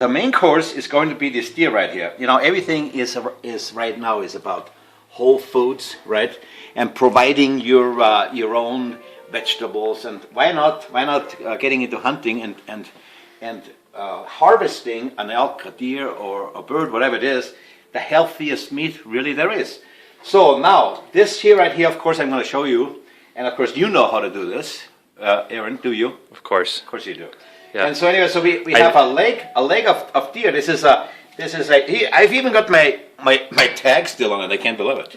the main course is going to be this deer right here. You know, everything is right now is about whole foods, right? And providing your own vegetables, and why not getting into hunting and harvesting an elk, a deer, or a bird, whatever it is, the healthiest meat really there is. So now this here right here, of course, I'm going to show you, and of course you know how to do this, Aaron. Do you? Of course. Of course you do. Yeah. And so anyway, so we have a leg of deer. This is a I've even got my tag still on it. I can't believe it.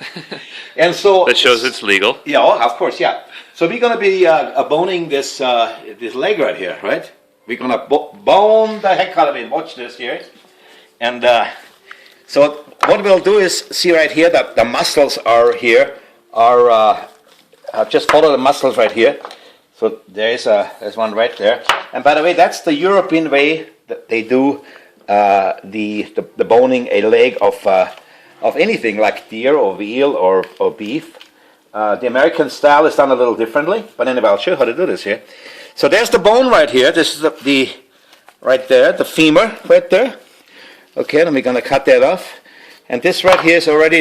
And so that shows it's legal. Yeah, of course, yeah. So we're gonna be boning this leg right here, right? We're gonna bone the heck out of it. Watch this here, and so what we'll do is see right here that the muscles are here. Just follow the muscles right here. So there's one right there. And by the way, that's the European way that they do the boning a leg of anything like deer or veal or beef. The American style is done a little differently, but anyway, I'll show you how to do this here. So there's the bone right here. This is the right there, the femur right there. Okay, then we're gonna cut that off. And this right here is already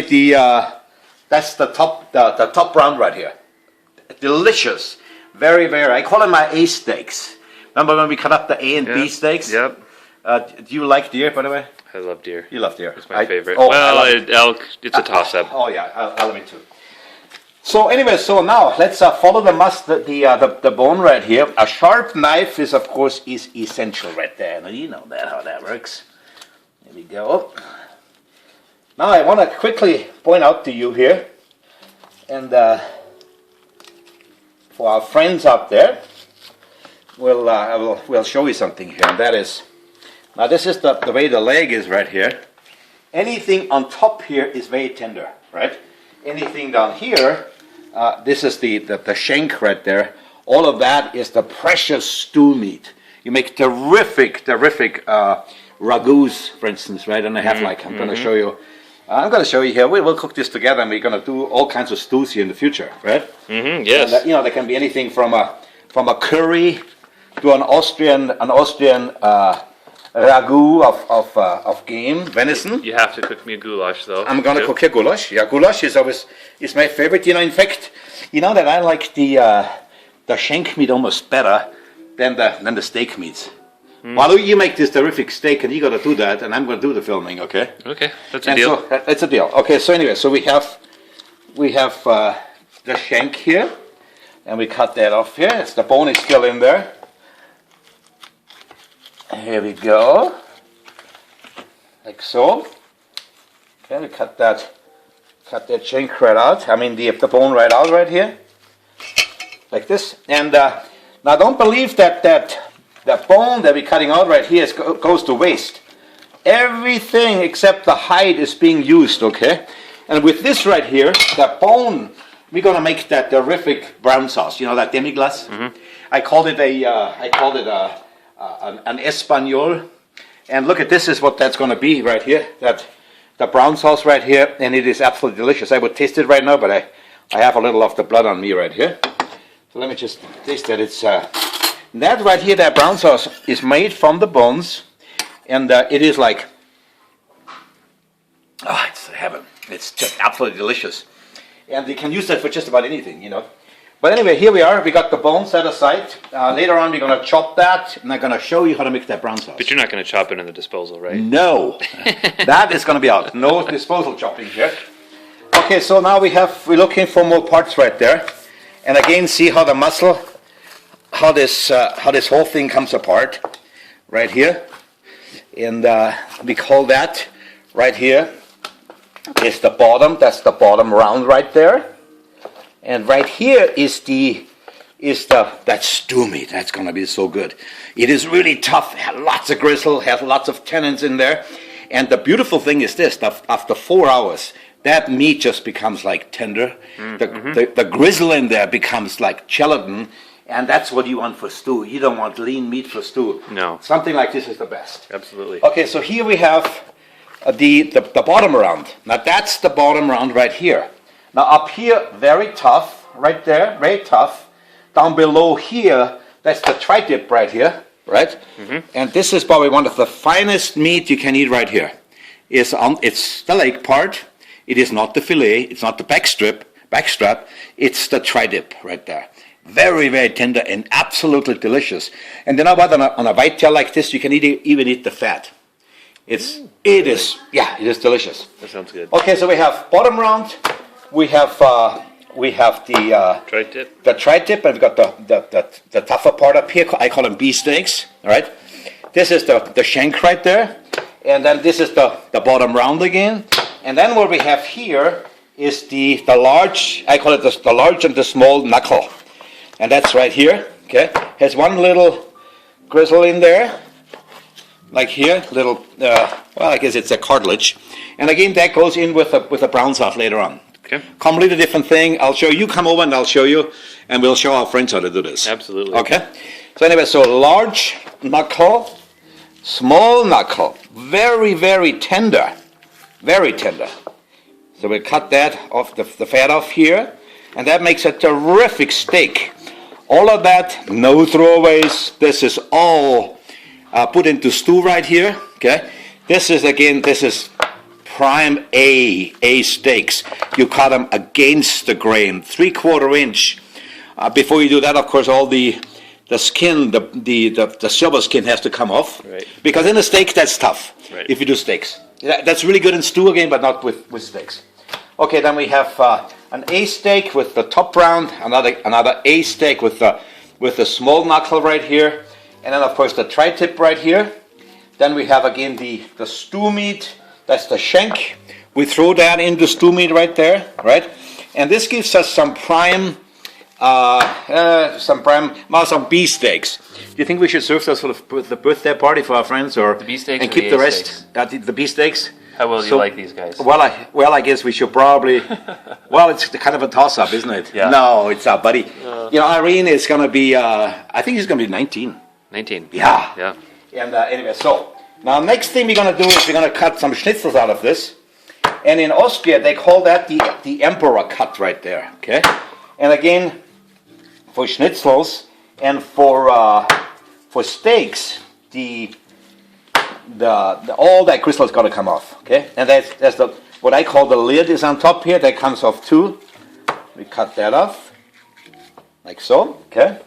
that's the top round right here. Delicious. Very, very. I call them my A steaks. Remember when we cut up the A and B steaks? Yep. Do you like deer, by the way? I love deer. You love deer. It's my favorite. Oh, Elk, it's a toss-up. Oh yeah, I love it too. So anyway, so now let's follow the bone right here. A sharp knife is, of course, is essential right there. Now you know how that works. There we go. Now I want to quickly point out to you here, and for our friends out there, we'll show you something here, and that is, now this is the way the leg is right here. Anything on top here is very tender, right? Anything down here, this is the shank right there. All of that is the precious stew meat. You make terrific ragouts, for instance, right? And I have I'm going to show you. I'm going to show you here. We'll cook this together, and we're going to do all kinds of stews here in the future, right? Mm-hmm, yes. And, there can be anything from a curry to an Austrian ragu of game, venison. You have to cook me a goulash, though. I'm going to cook a goulash. Yeah, goulash is my favorite. In fact, you know that I like the shank meat almost better than the steak meats. Well, you make this terrific steak, and you got to do that, and I'm going to do the filming. Okay. Okay, that's a deal. So, that's a deal. Okay. So anyway, so we have the shank here, and we cut that off here. The bone is still in there. Here we go, like so. Okay, we cut that shank right out. I mean the bone right out right here, like this. And now don't believe that bone that we're cutting out right here goes to waste. Everything except the hide is being used, okay? And with this right here, that bone, we're gonna make that terrific brown sauce. You know that demi-glace? Mm-hmm. I called it an espagnole. And look at this is what that's gonna be right here. The brown sauce right here, and it is absolutely delicious. I would taste it right now, but I have a little of the blood on me right here. So let me just taste that. It's that right here, that brown sauce is made from the bones, and it is like, it's heaven. It's just absolutely delicious. And you can use that for just about anything, you know. But anyway, here we are. We got the bone set aside. Later on, we're going to chop that, and I'm going to show you how to make that brown sauce. But you're not going to chop it in the disposal, right? No. That is going to be out. No disposal chopping here. Okay, so now we're looking for more parts right there. And again, see how the muscle, how this whole thing comes apart right here. And we call that right here is the bottom. That's the bottom round right there. And right here is that stew meat. That's going to be so good. It is really tough. Has lots of gristle. Has lots of tannins in there. And the beautiful thing is this: after 4 hours, that meat just becomes like tender. Mm-hmm. The gristle in there becomes like gelatin, and that's what you want for stew. You don't want lean meat for stew. No. Something like this is the best. Absolutely. Okay, so here we have the bottom round. Now that's the bottom round right here. Now up here, very tough, right there, very tough. Down below here, that's the tri-tip right here. right? And this is probably one of the finest meat you can eat right here. It's the leg part. It is not the fillet. It's not the backstrap. It's the tri-dip right there. Very, very tender and absolutely delicious. And you know what? On a whitetail like this, you can even eat the fat. It is delicious. That sounds good. Okay, so we have bottom round. We have the Tri-tip. the tri-tip, and we've got the tougher part up here. I call them beefsteaks. All right. This is the shank right there, and then this is the bottom round again. And then what we have here is the large. I call it the large and the small knuckle, and that's right here. Okay, has one little gristle in there, like here, little. Well, I guess it's a cartilage, and again that goes in with a brown sauce later on. Okay. Completely different thing. I'll show you. Come over and I'll show you, and we'll show our friends how to do this. Absolutely. Okay. So anyway, so large knuckle, small knuckle, very, very tender, very tender. So we cut that off, the fat off here, and that makes a terrific steak. All of that, no throwaways. This is all put into stew right here. Okay. This is prime A steaks. You cut them against the grain, 3/4 inch. Before you do that, of course, all the skin, the silver skin has to come off. Right. Because in a steak, that's tough. Right. If you do steaks, that's really good in stew again, but not with steaks. Okay, then we have an A steak with the top round, another A steak with the small knuckle right here, and then of course the tri-tip right here. Then we have again the stew meat. That's the shank. We throw that in the stew meat right there, right? And this gives us some beef steaks. Do you think we should serve those for the birthday party for our friends, or The beef steaks and or keep the the A rest? steaks? The beef steaks. How well do you like these guys? Well, I guess we should probably. Well, it's kind of a toss-up, isn't it? Yeah. No, it's our buddy. Irene is going to be. I think she's going to be 19. 19. Yeah. Yeah. And anyway, so now next thing we're going to do is we're going to cut some schnitzels out of this, and in Austria they call that the emperor cut right there. Okay, and again, for schnitzels and for steaks, all that crystal's got to come off. Okay, and that's what I call the lid is on top here. That comes off too. We cut that off like so. Okay,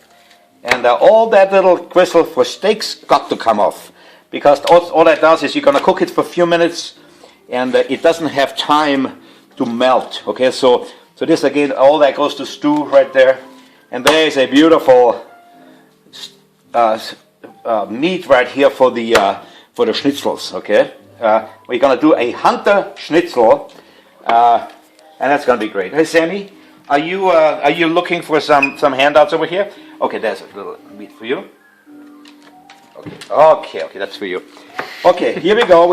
and all that little crystal for steaks got to come off, because all that does is you're going to cook it for a few minutes, and it doesn't have time to melt. Okay, so this again, all that goes to stew right there, and there is a beautiful meat right here for the schnitzels. Okay, we're going to do a hunter schnitzel, and that's going to be great. Hey, Sammy, are you looking for some handouts over here? Okay, there's a little meat for you. Okay, that's for you. Okay, here we go.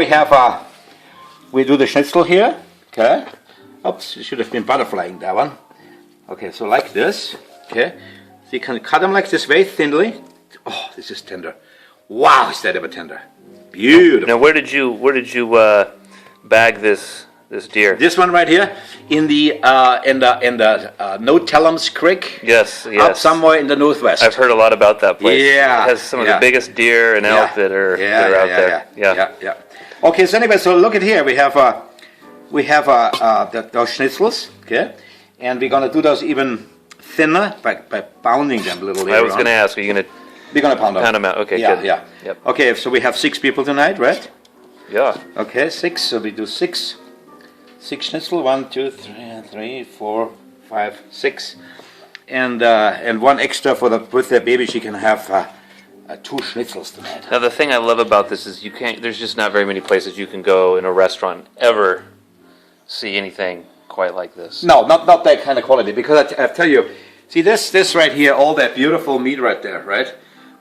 We do the schnitzel here. Okay. Oops, it should have been butterflying that one. Okay, so like this. Okay, so you can cut them like this very thinly. Oh, this is tender. Wow, is that ever tender? Beautiful. Now, where did you bag this deer? This one right here in the No Tellums Creek. Yes. Up somewhere in the northwest. I've heard a lot about that place. Yeah. It has some of the biggest deer and elk that are out there. Yeah. Okay, so anyway, so look at here. We have those schnitzels, okay, and we're gonna do those even thinner by pounding them a little later. I was going to ask, are you going to We're gonna pound them. out? Okay, Yeah, good. yeah. Yep. Okay, so we have 6 people tonight, right? Yeah. Okay, 6. So we do 6 schnitzel. 1, 2, 3, 4, 5, 6, and one extra for the birthday baby. She can have 2 schnitzels tonight. Now, the thing I love about this is there's just not very many places you can go in a restaurant ever see anything quite like this. No, not that kind of quality, because I tell you, see this right here, all that beautiful meat right there, right?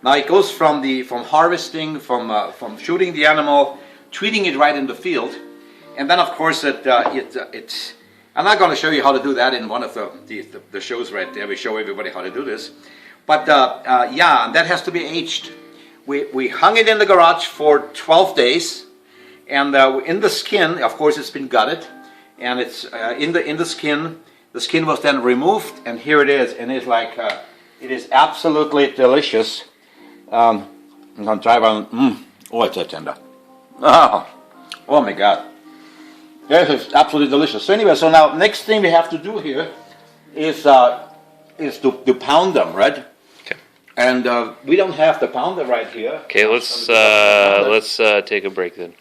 Now it goes from harvesting, from shooting the animal, treating it right in the field, and then of course it's. I'm not going to show you how to do that in one of the shows right there. We show everybody how to do this, but yeah, that has to be aged. We hung it in the garage for 12 days, and in the skin, of course, it's been gutted, and it's in the skin. The skin was then removed, and here it is, and it's like it is absolutely delicious. I'm gonna try one. Oh, it's so tender. Oh my God. This is absolutely delicious. So anyway, so now next thing we have to do here is to pound them, right? Okay. And we don't have the pounder right here. Okay, let's take a break then.